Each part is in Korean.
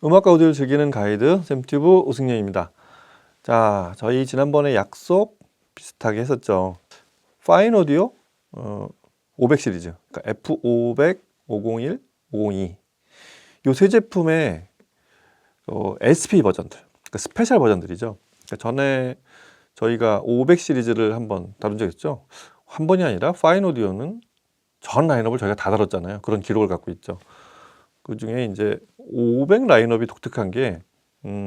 음악과 오디오를 즐기는 가이드 샘튜브 오승연입니다. 자, 저희 지난번에 약속 비슷하게 했었죠. 파인 오디오 500 시리즈, 그러니까 F500, 501, 502 요 세 제품의 SP 버전들, 그러니까 스페셜 버전들이죠. 그러니까 전에 저희가 500 시리즈를 한번 다룬 적 있죠. 한 번이 아니라 파인 오디오는 전 라인업을 저희가 다 다뤘잖아요. 그런 기록을 갖고 있죠. 그 중에 이제 500 라인업이 독특한 게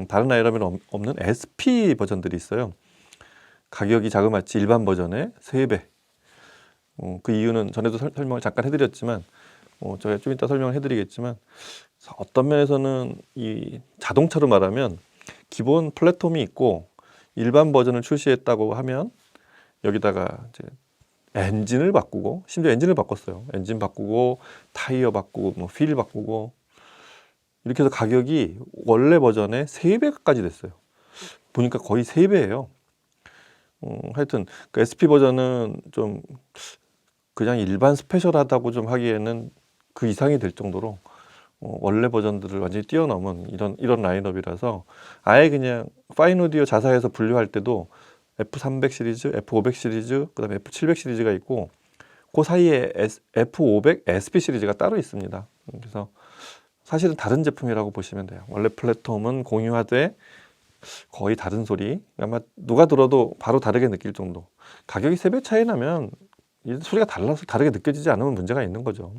다른 라인업에는 없는 SP 버전들이 있어요. 가격이 자그마치 일반 버전의 3배. 그 이유는 전에도 설명을 잠깐 해드렸지만 제가 좀 이따 설명을 해드리겠지만 어떤 면에서는 이 자동차로 말하면 기본 플랫폼이 있고 일반 버전을 출시했다고 하면 여기다가 이제 엔진을 바꾸고, 심지어 엔진을 바꿨어요. 엔진 바꾸고 타이어 바꾸고 뭐 휠 바꾸고 이렇게 해서 가격이 원래 버전의 3배까지 됐어요. 보니까 거의 3배예요. 하여튼 그 SP 버전은 좀 그냥 일반 스페셜하다고 좀 하기에는 그 이상이 될 정도로 원래 버전들을 완전히 뛰어넘은 이런 라인업이라서 아예 그냥 파인 오디오 자사에서 분류할 때도 F300 시리즈, F500 시리즈, 그 다음에 F700 시리즈가 있고 그 사이에 F500 SP 시리즈가 따로 있습니다. 그래서 사실은 다른 제품이라고 보시면 돼요. 원래 플랫폼은 공유하되 거의 다른 소리. 아마 누가 들어도 바로 다르게 느낄 정도. 가격이 3배 차이 나면 소리가 달라서 다르게 느껴지지 않으면 문제가 있는 거죠.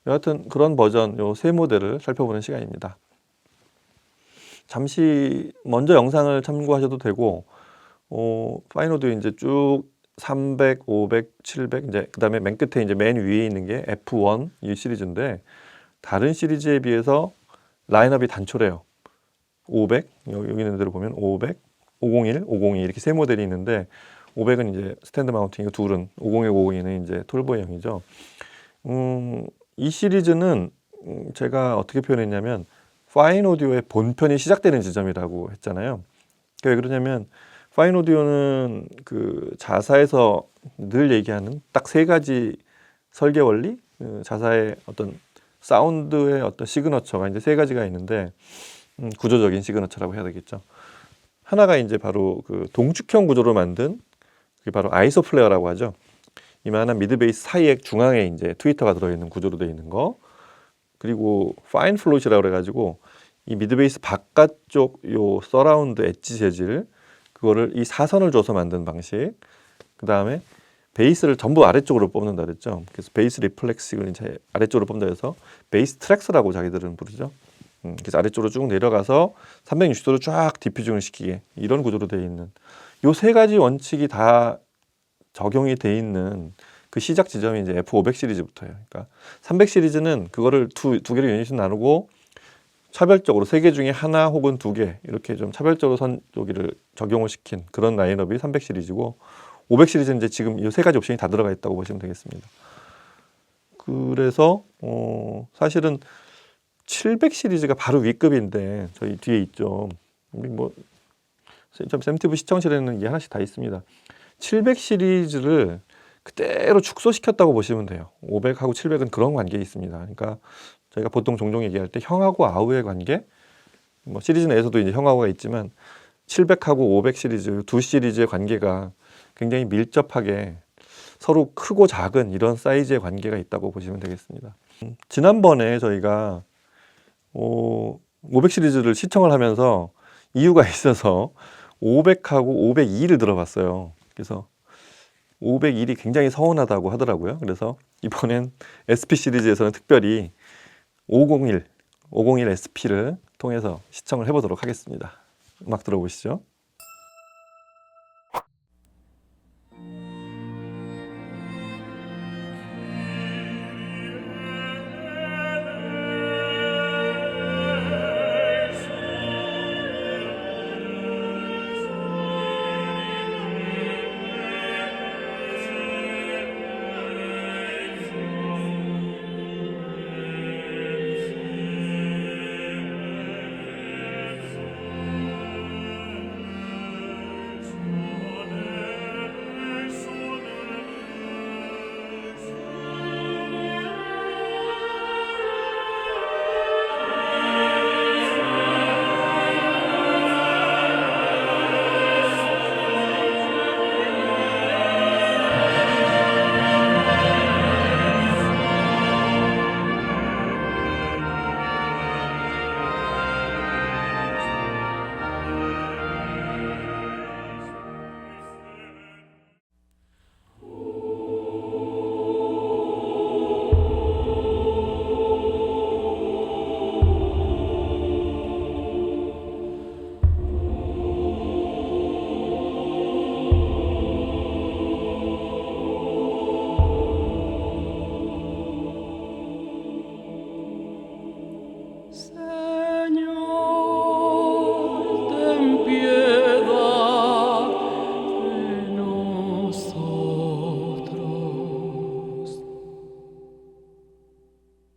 여하튼 그런 버전 요 세 모델을 살펴보는 시간입니다. 잠시 먼저 영상을 참고하셔도 되고 파인 오디오 이제 쭉 300, 500, 700 이제 그다음에 맨 끝에 이제 맨 위에 있는 게 F1 이 시리즈인데 다른 시리즈에 비해서 라인업이 단촐해요. 500 여기 있는 대로 보면 500, 501, 502 이렇게 세 모델이 있는데 500은 이제 스탠드 마운팅이고 둘은 501, 502는 이제 톨보이형이죠. 이 시리즈는 제가 어떻게 표현했냐면 파인 오디오의 본편이 시작되는 지점이라고 했잖아요. 왜 그러냐면 파인 오디오는 그 자사에서 늘 얘기하는 딱 세 가지 설계 원리, 자사의 어떤 사운드의 어떤 시그너처가 이제 세 가지가 있는데 구조적인 시그너처라고 해야 되겠죠. 하나가 이제 바로 그 동축형 구조로 만든 그게 바로 아이소 플레어라고 하죠. 이만한 미드 베이스 사이에 중앙에 이제 트위터가 들어있는 구조로 되어 있는 거. 그리고 파인 플롯이라고 그래가지고 이 미드 베이스 바깥쪽 요 서라운드 엣지 재질 그거를 이 사선을 줘서 만든 방식. 그 다음에 베이스를 전부 아래쪽으로 뽑는다 그랬죠. 그래서 베이스 리플렉스를 이제 아래쪽으로 뽑는다 해서 베이스 트랙스라고 자기들은 부르죠. 그래서 아래쪽으로 쭉 내려가서 360도로 쫙 디퓨징을 시키게 이런 구조로 되어 있는 요 세 가지 원칙이 다 적용이 돼 있는 그 시작 지점이 이제 F500 시리즈부터예요. 그러니까 300 시리즈는 그거를 두 개로 유닛을 나누고 차별적으로 3개 중에 하나 혹은 2개 이렇게 좀 차별적으로 여기를 적용을 시킨 그런 라인업이 300 시리즈고 500 시리즈는 이제 지금 이 세 가지 옵션이 다 들어가 있다고 보시면 되겠습니다. 그래서 사실은 700 시리즈가 바로 위급인데 저희 뒤에 있죠. 뭐 샘튜브 시청실에는 이게 하나씩 다 있습니다. 700 시리즈를 그대로 축소시켰다고 보시면 돼요. 500하고 700은 그런 관계에 있습니다. 그러니까 저희가 보통 종종 얘기할 때 형하고 아우의 관계, 뭐 시리즈 내에서도 이제 형하고가 있지만 700하고 500 시리즈 두 시리즈의 관계가 굉장히 밀접하게 서로 크고 작은 이런 사이즈의 관계가 있다고 보시면 되겠습니다. 지난번에 저희가 500 시리즈를 시청을 하면서 이유가 있어서 500하고 502를 들어봤어요. 그래서 501이 굉장히 서운하다고 하더라고요. 그래서 이번엔 SP 시리즈에서는 특별히 501 SP를 통해서 시청을 해보도록 하겠습니다. 음악 들어보시죠.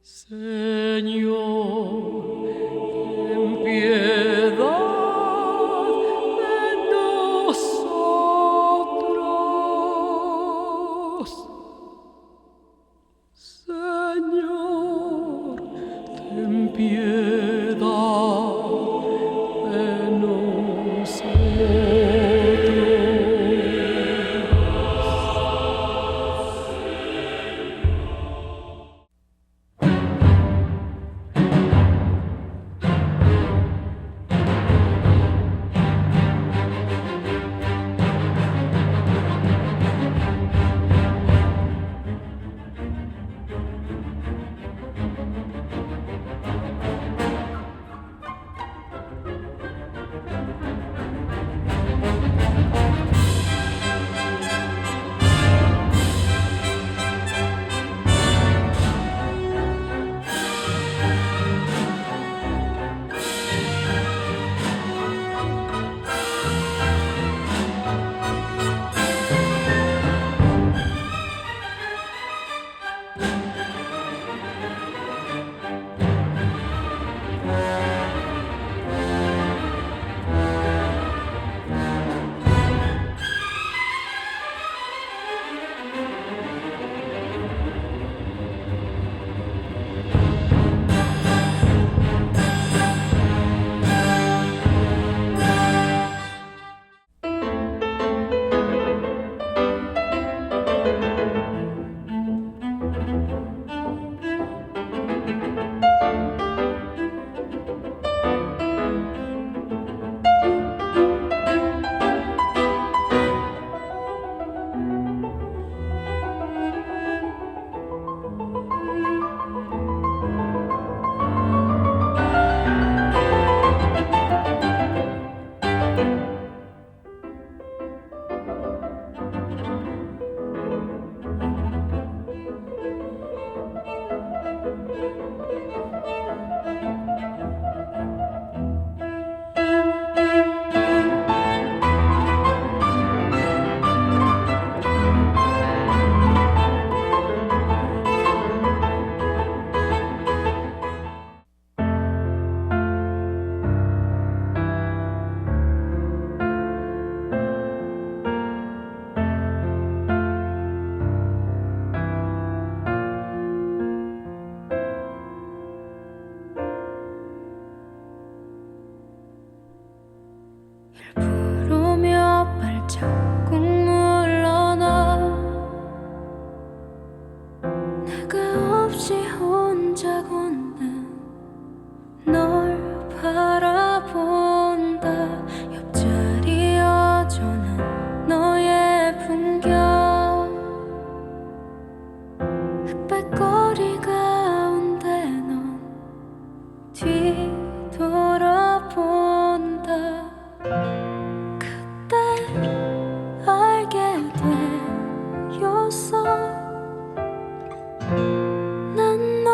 Señor, ten piedad de nosotros. Señor, ten piedad de nosotros. 부르며 발자국 물러나 내가 없이 혼자 걷는 널 바라본다. 옆자리 여전한 너의 풍경 흑백거리 가운데 넌 뒤돌아본다. 그때 알게 되었어. 난 널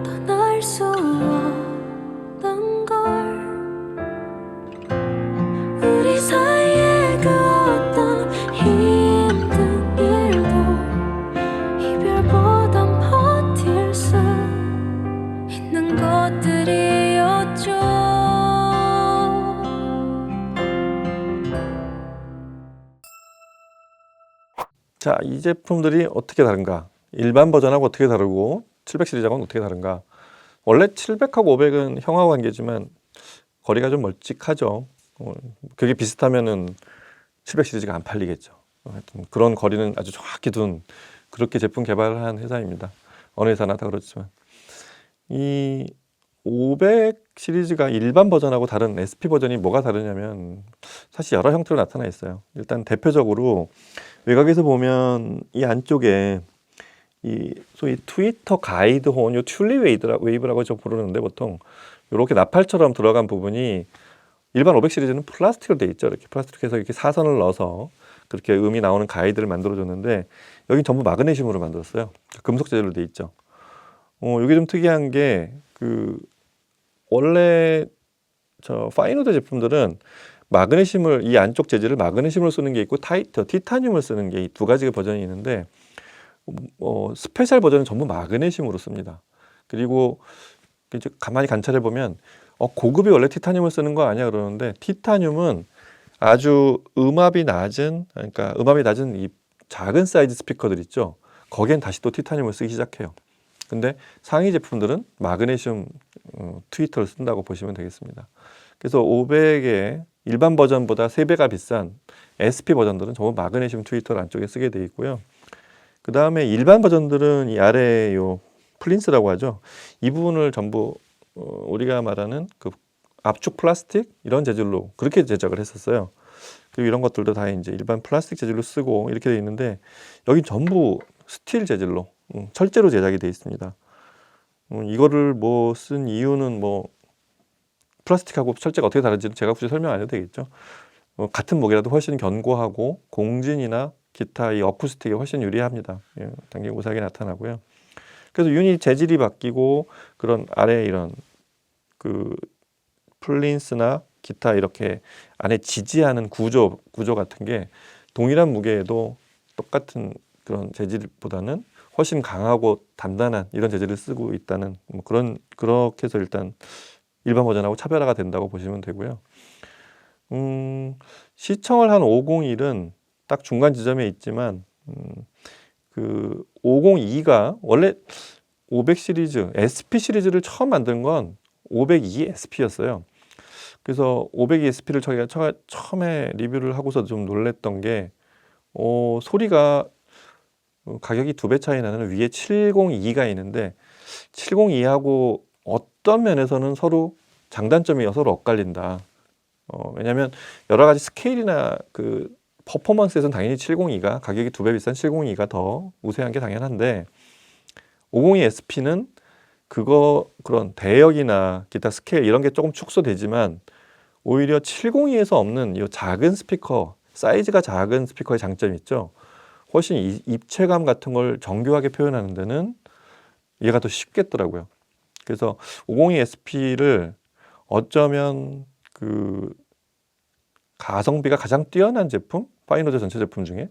떠날 수 없는 걸. 우리 사이에 그 어떤 힘든 일도 이별보단 버틸 수 있는 것들이었죠. 자, 이 제품들이 어떻게 다른가? 일반 버전하고 어떻게 다르고 700 시리즈하고는 어떻게 다른가? 원래 700하고 500은 형하 관계지만 거리가 좀 멀찍하죠. 그게 비슷하면은 700 시리즈가 안 팔리겠죠. 하여튼 그런 거리는 아주 정확히 둔 그렇게 제품 개발을 한 회사입니다. 어느 회사나 다 그렇지만 이 500 시리즈가 일반 버전하고 다른 SP 버전이 뭐가 다르냐면 사실 여러 형태로 나타나 있어요. 일단 대표적으로 외곽에서 보면 이 안쪽에 이 소위 트위터 가이드 혼, 요 튤립 웨이브라고 좀 부르는데 보통 이렇게 나팔처럼 들어간 부분이 일반 500 시리즈는 플라스틱으로 돼 있죠. 이렇게 플라스틱에서 이렇게 사선을 넣어서 그렇게 음이 나오는 가이드를 만들어줬는데 여기 전부 마그네슘으로 만들었어요. 금속 재질로 돼 있죠. 이게 좀 특이한 게 그 원래 저 파이노드 제품들은 마그네슘을 이 안쪽 재질을 마그네슘을 쓰는 게 있고 티타늄을 쓰는 게 이 두 가지 버전이 있는데 스페셜 버전은 전부 마그네슘으로 씁니다. 그리고 이제 가만히 관찰해 보면 고급이 원래 티타늄을 쓰는 거 아니야 그러는데 티타늄은 아주 음압이 낮은 이 작은 사이즈 스피커들 있죠. 거기엔 다시 또 티타늄을 쓰기 시작해요. 근데 상위 제품들은 마그네슘 트위터를 쓴다고 보시면 되겠습니다. 그래서 500의 일반 버전보다 3배가 비싼 SP 버전들은 전부 마그네슘 트위터를 안쪽에 쓰게 되어 있고요. 그 다음에 일반 버전들은 이 아래 요 플린스라고 하죠. 이 부분을 전부 우리가 말하는 그 압축 플라스틱 이런 재질로 그렇게 제작을 했었어요. 그리고 이런 것들도 다 이제 일반 플라스틱 재질로 쓰고 이렇게 되어 있는데 여기 전부 스틸 재질로 철제로 제작이 되어 있습니다. 이거를 뭐 쓴 이유는 뭐 플라스틱하고 철제가 어떻게 다른지는 제가 굳이 설명 안 해도 되겠죠. 같은 목이라도 훨씬 견고하고 공진이나 기타 이 어쿠스틱에 훨씬 유리합니다. 당연히 우사하게 나타나고요. 그래서 유닛 재질이 바뀌고 그런 아래 이런 그 플린스나 기타 이렇게 안에 지지하는 구조 같은 게 동일한 무게에도 똑같은 그런 재질보다는 훨씬 강하고 단단한 이런 재질을 쓰고 있다는 뭐 그렇게 해서 일단 일반 버전하고 차별화가 된다고 보시면 되고요. 시청을 한 501은 딱 중간 지점에 있지만 그 502가 원래 500 시리즈 SP 시리즈를 처음 만든 건 502 SP였어요. 그래서 502 SP를 저희가 처음에 리뷰를 하고서 좀 놀랬던 게 소리가 가격이 2배 차이 나는 위에 702가 있는데 702하고 어떤 면에서는 서로 장단점이 서로 엇갈린다. 왜냐하면 여러 가지 스케일이나 그 퍼포먼스에서는 당연히 702가 가격이 2배 비싼 702가 더 우세한 게 당연한데 502 SP는 그런 대역이나 기타 스케일 이런 게 조금 축소되지만 오히려 702에서 없는 이 작은 스피커 사이즈가 작은 스피커의 장점이 있죠. 훨씬 입체감 같은 걸 정교하게 표현하는 데는 얘가 더 쉽겠더라고요. 그래서 502 SP를 어쩌면 그 가성비가 가장 뛰어난 제품, 파이노드 전체 제품 중에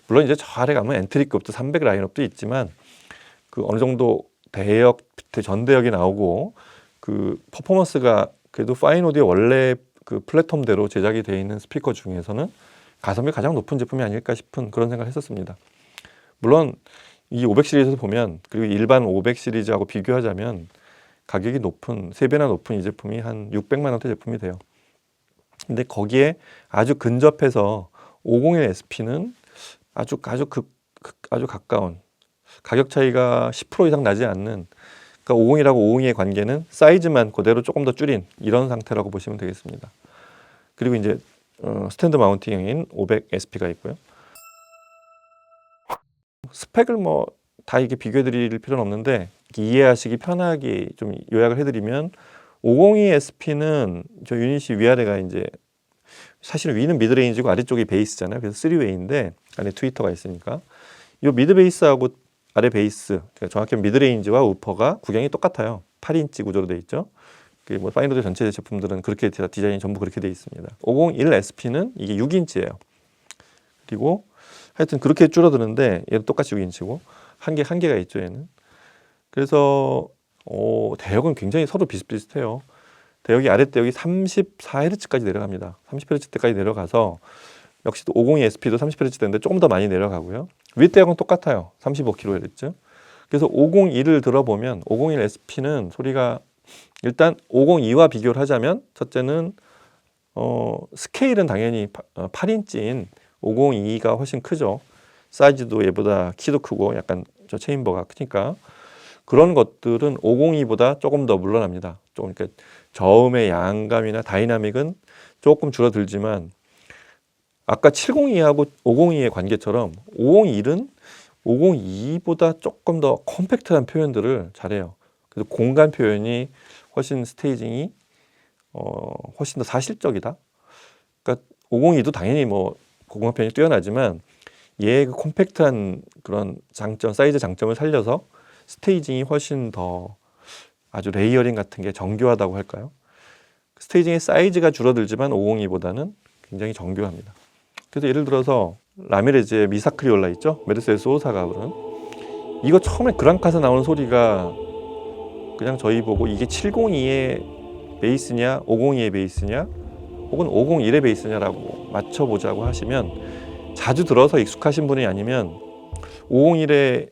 물론 이제 저 아래 가면 엔트리급도 300 라인업도 있지만 그 어느 정도 대역, 전대역이 나오고 그 퍼포먼스가 그래도 파이노드의 원래 그 플랫폼대로 제작이 되어 있는 스피커 중에서는 가성비 가장 높은 제품이 아닐까 싶은 그런 생각을 했었습니다. 물론 이 500 시리즈에서 보면 그리고 일반 500 시리즈하고 비교하자면 가격이 높은 3배나 높은 이 제품이 한 600만 원대 제품이 돼요. 근데 거기에 아주 근접해서 501 SP는 아주 가까운 가격 차이가 10% 이상 나지 않는 그러니까 501하고 502의 관계는 사이즈만 그대로 조금 더 줄인 이런 상태라고 보시면 되겠습니다. 그리고 이제 스탠드 마운팅인 500 SP가 있고요. 스펙을 뭐 다 이게 비교해 드릴 필요는 없는데 이해하시기 편하게 좀 요약을 해드리면 502 SP는 저 유닛이 위아래가 이제 사실은 위는 미드레인지고 아래쪽이 베이스잖아요. 그래서 3웨이인데 안에 트위터가 있으니까 이 미드 베이스하고 아래 베이스 그러니까 정확히 미드레인지와 우퍼가 구경이 똑같아요. 8인치 구조로 되어 있죠. 뭐 파이노드 전체 제품들은 그렇게 디자인이 전부 그렇게 되어 있습니다. 501 SP는 이게 6인치예요. 그리고 하여튼 그렇게 줄어드는데 얘는 똑같이 6인치고 한계가 있죠 얘는. 그래서 대역은 굉장히 서로 비슷비슷해요. 대역이 아래 대역이 34Hz까지 내려갑니다. 30Hz까지 내려가서 역시 또 502 SP도 30Hz 되는데 조금 더 많이 내려가고요. 윗 대역은 똑같아요. 35kHz. 그래서 501을 들어보면 501 SP는 소리가 일단 502와 비교를 하자면 첫째는 스케일은 당연히 8인치인 502가 훨씬 크죠. 사이즈도 얘보다 키도 크고 약간 저 체인버가 크니까 그런 것들은 502보다 조금 더 물러납니다. 조금 그러니까 저음의 양감이나 다이나믹은 조금 줄어들지만 아까 702하고 502의 관계처럼 501은 502보다 조금 더 컴팩트한 표현들을 잘해요. 그래서 공간 표현이 훨씬 스테이징이 훨씬 더 사실적이다. 그러니까 502도 당연히 뭐 공간 표현이 뛰어나지만 얘의 그 콤팩트한 그런 장점, 사이즈 장점을 살려서 스테이징이 훨씬 더 아주 레이어링 같은 게 정교하다고 할까요? 스테이징의 사이즈가 줄어들지만 502보다는 굉장히 정교합니다. 그래서 예를 들어서 라미레즈의 미사크리올라 있죠? 메르세데스 오사가 부른 이거 처음에 그랑카서 나오는 소리가 그냥 저희 보고 이게 702의 베이스냐 502의 베이스냐 혹은 501의 베이스냐라고 맞춰보자고 하시면 자주 들어서 익숙하신 분이 아니면 501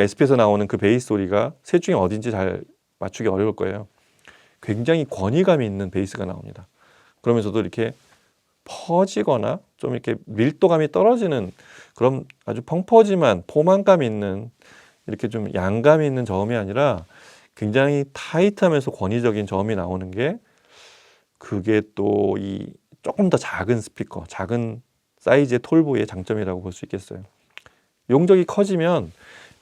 SP에서 나오는 그 베이스 소리가 셋 중에 어딘지 잘 맞추기 어려울 거예요. 굉장히 권위감이 있는 베이스가 나옵니다. 그러면서도 이렇게 퍼지거나 좀 이렇게 밀도감이 떨어지는 그런 아주 펑퍼짐한 포만감 있는 이렇게 좀 양감 있는 저음이 아니라 굉장히 타이트하면서 권위적인 저음이 나오는 게 그게 또 이 조금 더 작은 스피커, 작은 사이즈의 톨보이의 장점이라고 볼 수 있겠어요. 용적이 커지면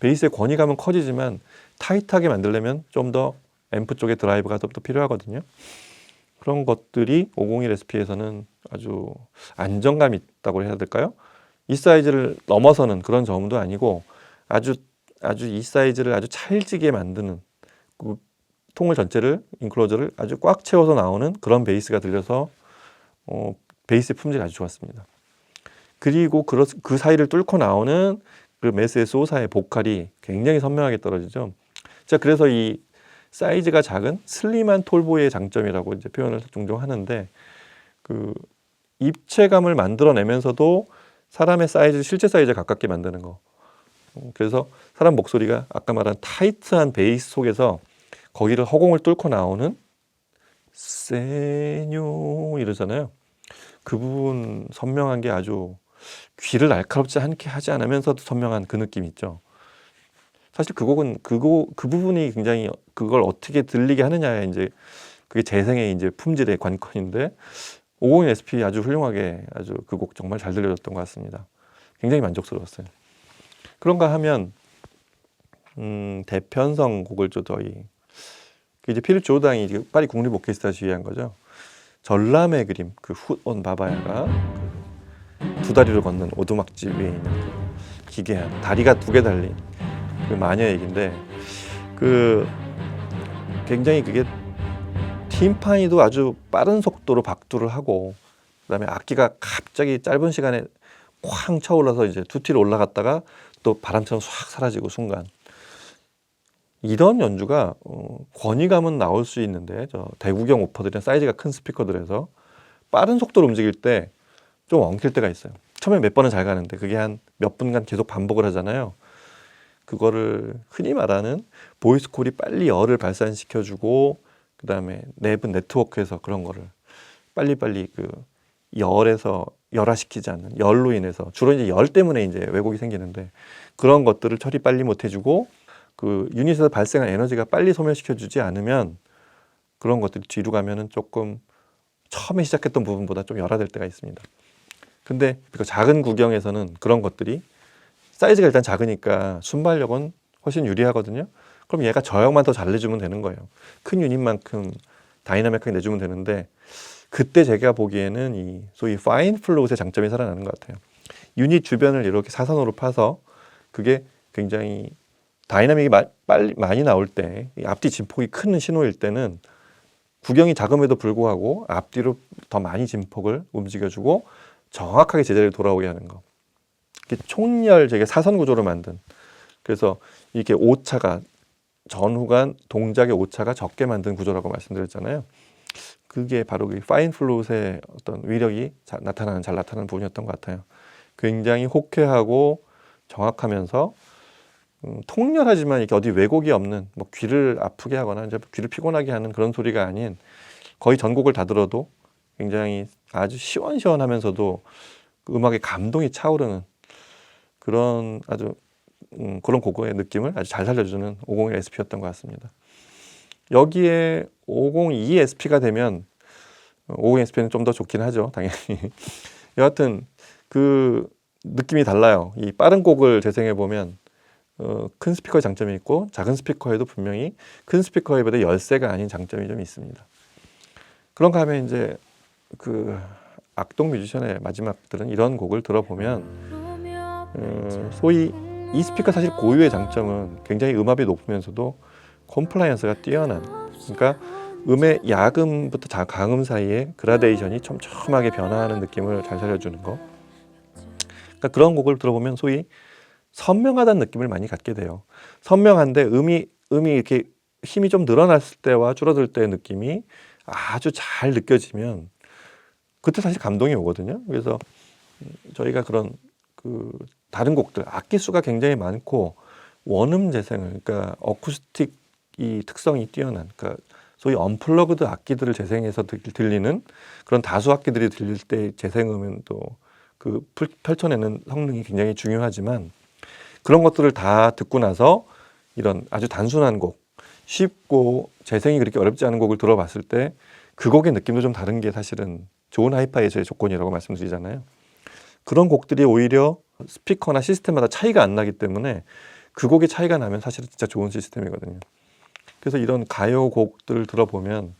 베이스의 권위감은 커지지만 타이트하게 만들려면 좀 더 앰프 쪽에 드라이브가 더 필요하거든요. 그런 것들이 501 SP에서는 아주 안정감이 있다고 해야 될까요? 이 사이즈를 넘어서는 그런 저음도 아니고 아주 이 사이즈를 아주 찰지게 만드는 그 통을 전체를 인클로저를 아주 꽉 채워서 나오는 그런 베이스가 들려서 베이스의 품질이 아주 좋았습니다. 그리고 그 사이를 뚫고 나오는 그 메스의 소사의 보컬이 굉장히 선명하게 떨어지죠. 자, 그래서 이 사이즈가 작은 슬림한 톨보이의 장점이라고 이제 표현을 종종 하는데 그 입체감을 만들어내면서도 사람의 사이즈, 실제 사이즈에 가깝게 만드는 거. 그래서 사람 목소리가 아까 말한 타이트한 베이스 속에서 거기를 허공을 뚫고 나오는 세뇨 이러잖아요. 그 부분 선명한 게 아주 귀를 날카롭지 않게 하지 않으면서도 선명한 그 느낌이 있죠. 사실 그 곡은 그 부분이 굉장히 그걸 어떻게 들리게 하느냐에 이제 그게 재생의 이제 품질의 관건인데 501 SP 아주 훌륭하게 아주 그 곡 정말 잘 들려줬던 것 같습니다. 굉장히 만족스러웠어요. 그런가 하면 대편성 곡을 좀 저희 그 이제 피리 조당이 파리 국립 오케스트라 지휘한 거죠. 전람의 그림 그 훗온 바바야가 두 다리를 걷는 오두막집 위에 있는 그 기괴한 다리가 두 개 달린 그 마녀 얘기인데 그 굉장히 그게 팀파니도 아주 빠른 속도로 박두를 하고 그다음에 악기가 갑자기 짧은 시간에 쾅 차올라서 이제 두티로 올라갔다가 또 바람처럼 싹 사라지고 순간 이런 연주가 권위감은 나올 수 있는데 저 대구경 오퍼들이나 사이즈가 큰 스피커들에서 빠른 속도로 움직일 때 좀 엉킬 때가 있어요. 처음에 몇 번은 잘 가는데 그게 한 몇 분간 계속 반복을 하잖아요. 그거를 흔히 말하는 보이스 콜이 빨리 열을 발산시켜주고 그 다음에 내부 네트워크에서 그런 거를 빨리빨리 그 열에서 열화시키지 않는 열로 인해서 주로 이제 열 때문에 이제 왜곡이 생기는데 그런 것들을 처리 빨리 못 해주고 그 유닛에서 발생한 에너지가 빨리 소멸시켜주지 않으면 그런 것들이 뒤로 가면은 조금 처음에 시작했던 부분보다 좀 열화될 때가 있습니다. 근데 그 작은 구경에서는 그런 것들이 사이즈가 일단 작으니까 순발력은 훨씬 유리하거든요. 그럼 얘가 저역만 더 잘 내주면 되는 거예요. 큰 유닛만큼 다이나믹하게 내주면 되는데 그때 제가 보기에는 이 소위 파인 플로우의 장점이 살아나는 것 같아요. 유닛 주변을 이렇게 사선으로 파서 그게 굉장히 다이나믹이 많이 나올 때 앞뒤 진폭이 큰 신호일 때는 구경이 작음에도 불구하고 앞뒤로 더 많이 진폭을 움직여주고 정확하게 제자리로 돌아오게 하는 거. 총열 제게 사선 구조로 만든 그래서 이렇게 오차가 전후간 동작의 오차가 적게 만든 구조라고 말씀드렸잖아요. 그게 바로 그 파인 플룻의 어떤 위력이 잘 나타나는 부분이었던 것 같아요. 굉장히 호쾌하고 정확하면서 통렬하지만 이렇게 어디 왜곡이 없는 뭐 귀를 아프게 하거나 이제 귀를 피곤하게 하는 그런 소리가 아닌 거의 전곡을 다 들어도 굉장히 아주 시원시원하면서도 그 음악의 감동이 차오르는 그런 아주 그런 곡의 느낌을 아주 잘 살려주는 501 SP였던 것 같습니다. 여기에 502 SP가 되면 502 SP는 좀 더 좋긴 하죠, 당연히. 여하튼 그 느낌이 달라요. 이 빠른 곡을 재생해 보면 큰 스피커의 장점이 있고 작은 스피커에도 분명히 큰 스피커에 보다 열세가 아닌 장점이 좀 있습니다. 그런가 하면 이제 그 악동 뮤지션의 마지막들은 이런 곡을 들어보면 소위 이 스피커 사실 고유의 장점은 굉장히 음압이 높으면서도 컴플라이언스가 뛰어난 그러니까 음의 야금부터 강음 사이에 그라데이션이 촘촘하게 변화하는 느낌을 잘 살려주는 거. 그러니까 그런 곡을 들어보면 소위 선명하다는 느낌을 많이 갖게 돼요. 선명한데 음이 이렇게 힘이 좀 늘어났을 때와 줄어들 때의 느낌이 아주 잘 느껴지면 그때 사실 감동이 오거든요. 그래서 저희가 그런 그 다른 곡들 악기 수가 굉장히 많고 원음 재생을, 그러니까 어쿠스틱이 특성이 뛰어난, 그러니까 소위 언플러그드 악기들을 재생해서 들리는 그런 다수 악기들이 들릴 때 재생음도 그 펼쳐내는 성능이 굉장히 중요하지만 그런 것들을 다 듣고 나서 이런 아주 단순한 곡, 쉽고 재생이 그렇게 어렵지 않은 곡을 들어봤을 때 그 곡의 느낌도 좀 다른 게 사실은 좋은 하이파이의 조건이라고 말씀드리잖아요. 그런 곡들이 오히려 스피커나 시스템마다 차이가 안 나기 때문에 그 곡의 차이가 나면 사실은 진짜 좋은 시스템이거든요. 그래서 이런 가요 곡들을 들어보면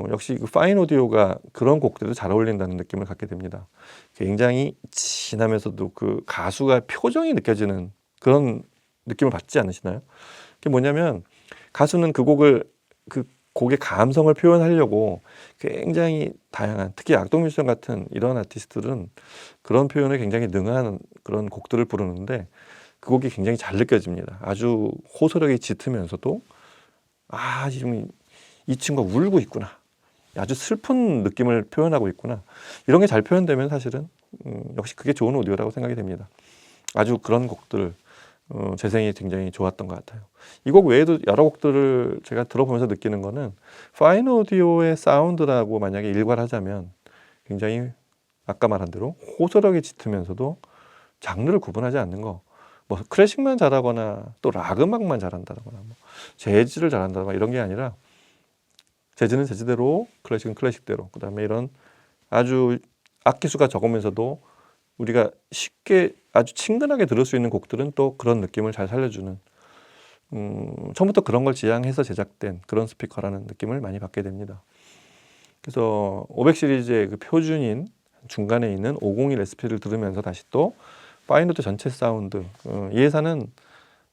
역시 그 파인 오디오가 그런 곡들도 잘 어울린다는 느낌을 갖게 됩니다. 굉장히 진하면서도 그 가수가 표정이 느껴지는 그런 느낌을 받지 않으시나요? 그게 뭐냐면 가수는 그 곡의 감성을 표현하려고 굉장히 다양한, 특히 악동뮤지션 같은 이런 아티스트들은 그런 표현에 굉장히 능한 그런 곡들을 부르는데 그 곡이 굉장히 잘 느껴집니다. 아주 호소력이 짙으면서도 지금 이 친구가 울고 있구나, 아주 슬픈 느낌을 표현하고 있구나, 이런 게 잘 표현되면 사실은 역시 그게 좋은 오디오라고 생각이 됩니다. 아주 그런 곡들 재생이 굉장히 좋았던 것 같아요. 이 곡 외에도 여러 곡들을 제가 들어보면서 느끼는 거는 파인 오디오의 사운드라고 만약에 일괄하자면 굉장히 아까 말한 대로 호소력이 짙으면서도 장르를 구분하지 않는 거, 뭐 클래식만 잘하거나 또 락 음악만 잘한다거나 뭐 재즈를 잘한다거나 이런 게 아니라 재즈는 재즈대로, 클래식은 클래식대로, 그 다음에 이런 아주 악기 수가 적으면서도 우리가 쉽게 아주 친근하게 들을 수 있는 곡들은 또 그런 느낌을 잘 살려주는, 처음부터 그런 걸 지향해서 제작된 그런 스피커라는 느낌을 많이 받게 됩니다. 그래서 500 시리즈의 그 표준인 중간에 있는 501 SP를 들으면서 다시 또 파인오디오 전체 사운드, 이 회사는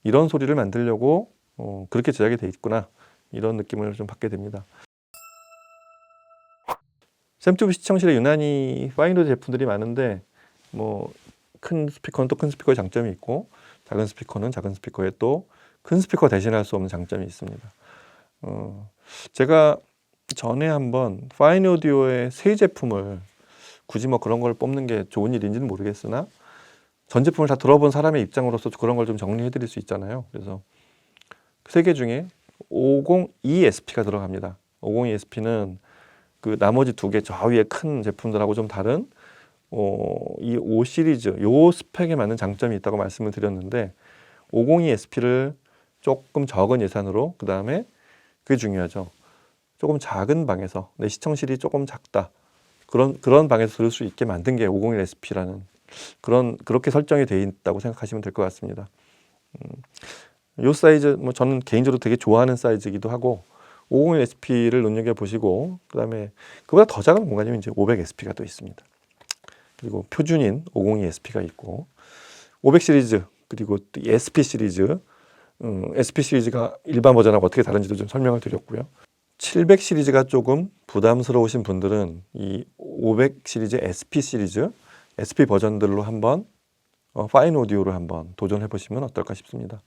이런 소리를 만들려고 그렇게 제작이 돼 있구나, 이런 느낌을 좀 받게 됩니다. 샘튜브 시청실에 유난히 파인오디오 제품들이 많은데 뭐 큰 스피커는 또 큰 스피커의 장점이 있고 작은 스피커는 작은 스피커의 또 큰 스피커 대신할 수 없는 장점이 있습니다. 제가 전에 한번 파인 오디오의 새 제품을 굳이 뭐 그런 걸 뽑는 게 좋은 일인지는 모르겠으나 전 제품을 다 들어본 사람의 입장으로서 그런 걸 좀 정리해 드릴 수 있잖아요. 그래서 세 개 중에 502SP가 들어갑니다. 502SP는 그 나머지 두 개 저 위에 큰 제품들하고 좀 다른 이 5 시리즈 요 스펙에 맞는 장점이 있다고 말씀을 드렸는데 502SP를 조금 적은 예산으로, 그 다음에 그게 중요하죠. 조금 작은 방에서 내 시청실이 조금 작다, 그런 방에서 들을 수 있게 만든 게 501SP라는 그렇게 설정이 되어 있다고 생각하시면 될 것 같습니다. 요 사이즈 뭐 저는 개인적으로 되게 좋아하는 사이즈이기도 하고 501SP를 눈여겨 보시고 그 다음에 그보다 더 작은 공간이면 이제 500SP가 또 있습니다. 그리고 표준인 502SP가 있고 500 시리즈 그리고 또 SP 시리즈, SP 시리즈가 일반 버전하고 어떻게 다른지도 좀 설명을 드렸고요. 700 시리즈가 조금 부담스러우신 분들은 이 500 시리즈 SP 시리즈, SP 버전들로 한번 파인 오디오로 한번 도전해 보시면 어떨까 싶습니다.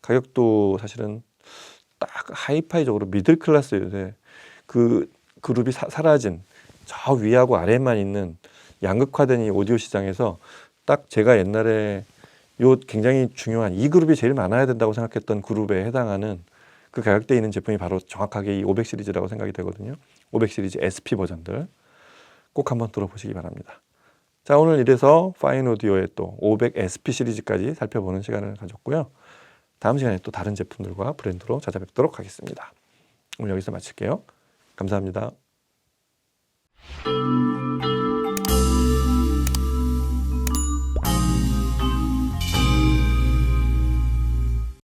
가격도 사실은 딱 하이파이적으로 미들 클래스인데 그 그룹이 사라진 저 위하고 아래만 있는 양극화된 이 오디오 시장에서 딱 제가 옛날에 요 굉장히 중요한 이 그룹이 제일 많아야 된다고 생각했던 그룹에 해당하는 그 가격대에 있는 제품이 바로 정확하게 이 500 시리즈라고 생각이 되거든요. 500 시리즈 SP 버전들 꼭 한번 들어보시기 바랍니다. 자, 오늘 이래서 파인 오디오의 또 500 SP 시리즈까지 살펴보는 시간을 가졌고요. 다음 시간에 또 다른 제품들과 브랜드로 찾아뵙도록 하겠습니다. 오늘 여기서 마칠게요. 감사합니다.